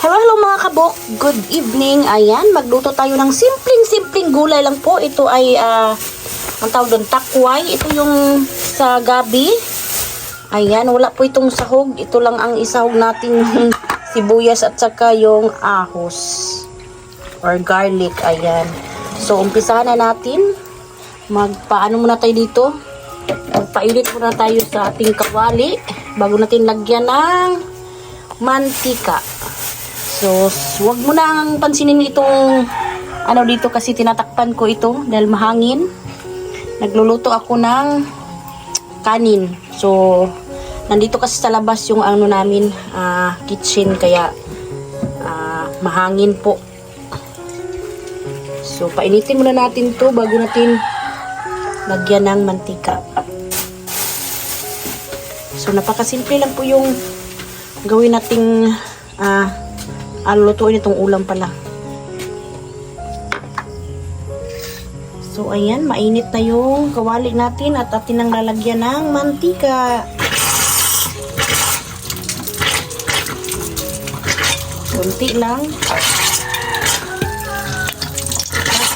Hello mga kabok, good evening. Ayan, magluto tayo ng simpleng gulay lang po. Ito ay, ang tawag doon, takway. Ito yung sa gabi. Ayan, wala po itong sahog. Ito lang ang isahog natin yung sibuyas at saka yung ahos or garlic. Ayan. So, umpisahan na natin. Magpaano muna tayo dito. Magpainit muna tayo sa ating kawali bago natin lagyan ng mantika. So, wag mo nang pansinin itong ano dito kasi tinatakpan ko ito dahil mahangin. Nagluluto ako ng kanin. So, nandito kasi sa labas yung ano namin, kitchen kaya mahangin po. So, painitin muna natin to bago natin lagyan ng mantika. So, napakasimple lang po yung gawin nating lutuin itong ulam pala. So, ayan, mainit na yung kawali natin at atin ang lalagyan ng mantika. Kunti lang.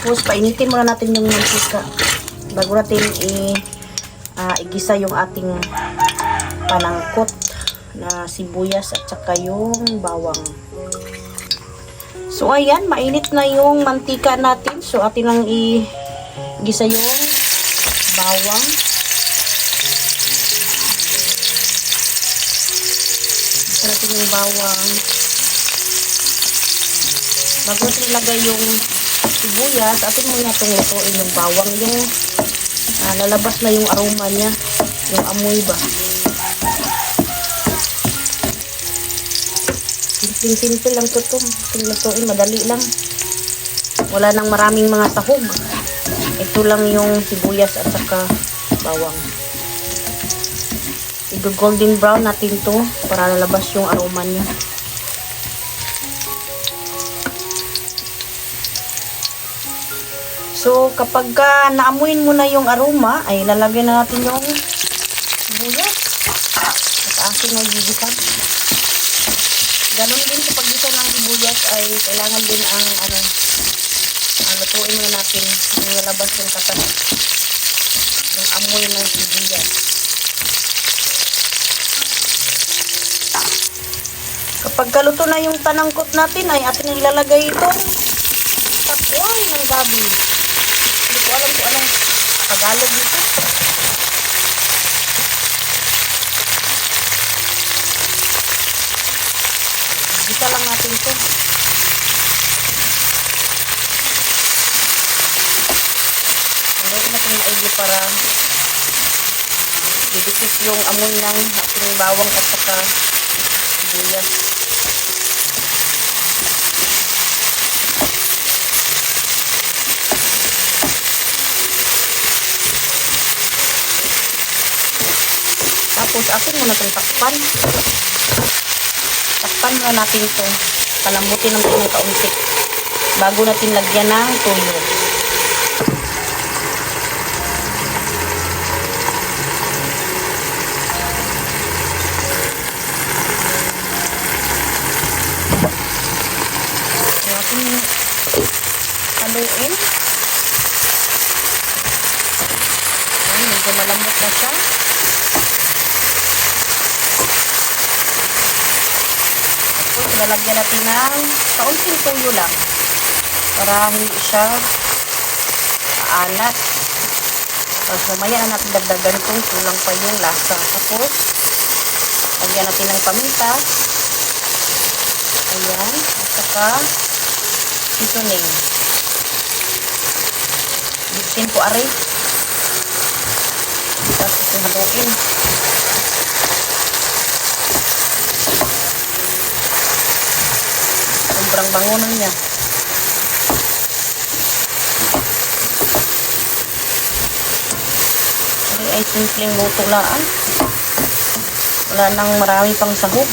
Tapos, painitin muna natin yung mantika bago natin igisa yung ating panangkot na sibuyas at saka yung bawang. So, ayan, mainit na yung mantika natin. So, atin lang igisa yung bawang. Igisa natin yung bawang. Bago natin ilagay yung sibuyas, atin muna itong lutuin yung bawang. Yung lalabas na yung aroma niya. Yung amoy ba. Simple lang to. Lutuin, madali lang. Wala nang maraming mga sahog. Ito lang yung sibuyas at saka bawang. I-golden brown natin to para lalabas yung aroma niya. So, kapag naamuin mo na yung aroma, ay lalagyan na natin yung sibuyas at asin na gigisan. Ganon din sa paggisa ng sibuyas ay kailangan din ang lutuin muna natin yung lalabas yung katas yung amoy ng sibuyas. Kapag kaluto na yung panangkot natin ay atin ilalagay itong takway ng gabi. Hindi ko alam kung anong Tagalog nito. Gisa lang natin ito. Ngayon natin maigli para didikit yung amoy ng ating bawang at saka sibuyas. Tapos atin muna itong takpan. Takpan muna natin ito. Palambutin ng kaunti bago natin lagyan ng tuyo. So, atin haluin. Ayan, medyo malambot na siya. Lalagyan natin ng kaunting tuyo lang para hindi siya aanat. Tapos mamaya na natin dagdagan kung kulang pa yung lasa. Tapos lagyan natin ng paminta. Ayan. At saka seasoning. Bitsin po ari. Tapos itong haluin. Sobrang bango na niya. Ay simpleng luto lang. Wala nang marami pang sahog.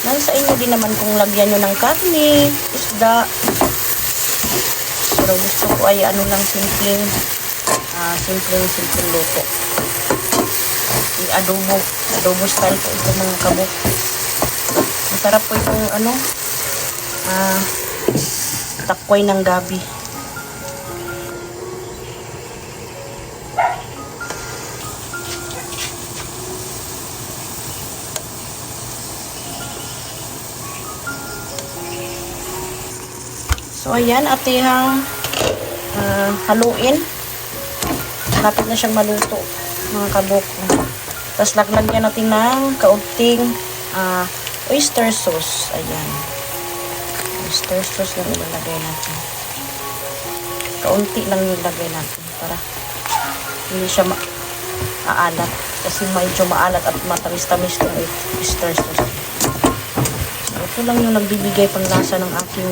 Nasa inyo din naman kung lagyan nyo ng karne, isda. Pero gusto ko ay ano lang simpleng luto. Adobo style po ito mga kabok. Masarap po itong takway ng gabi. So, ayan, atihang haluin. Lapit na siyang maluto, mga kabok. Tapos, lagyan natin ng kaunting oyster sauce. Ayan. Oyster sauce lang ilalagay natin. Kaunti lang ilalagay natin para hindi siya maalat. Kasi medyo maalat at matamis-tamis yung oyster sauce. So, ito lang yung nagbibigay panglasa ng aking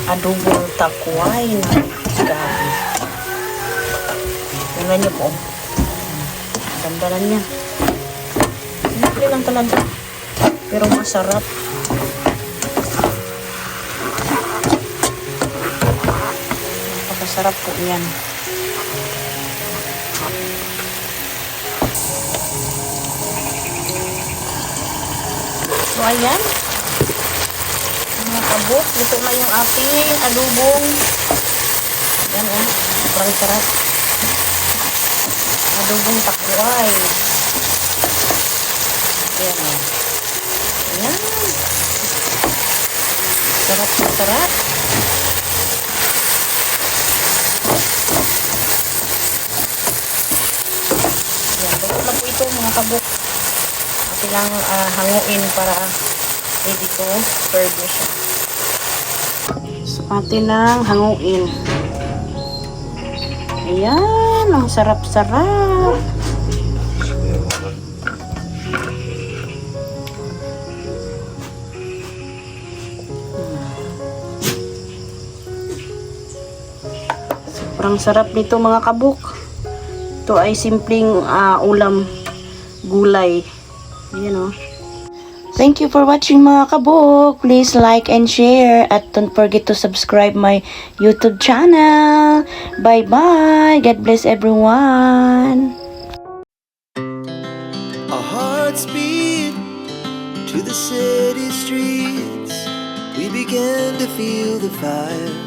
adobong takway na gabi. Tingnan niyo po. Ganda lang niya. Simple lang talaga. Pero masarap. Napakasarap po yan. So, ayan. Mga kabok, luto na yung ating adobong. Ayan, sobrang sarap. Adobong takway. Ayan, ayan. Sarap na sarap. Ayan, luto na po ito mga kabok. Atin lang hanguin para ready to serve na siya. So, atin lang hanguin. Ayan, ang sarap-sarap. Sobrang sarap nito mga kabuk. Ito ay simpleng ulam gulay. Ayan o. Thank you for watching mga kabuk. Please like and share at don't forget to subscribe my YouTube channel. Bye-bye. God bless everyone. Our hearts beat to the city streets. We began to feel the fire.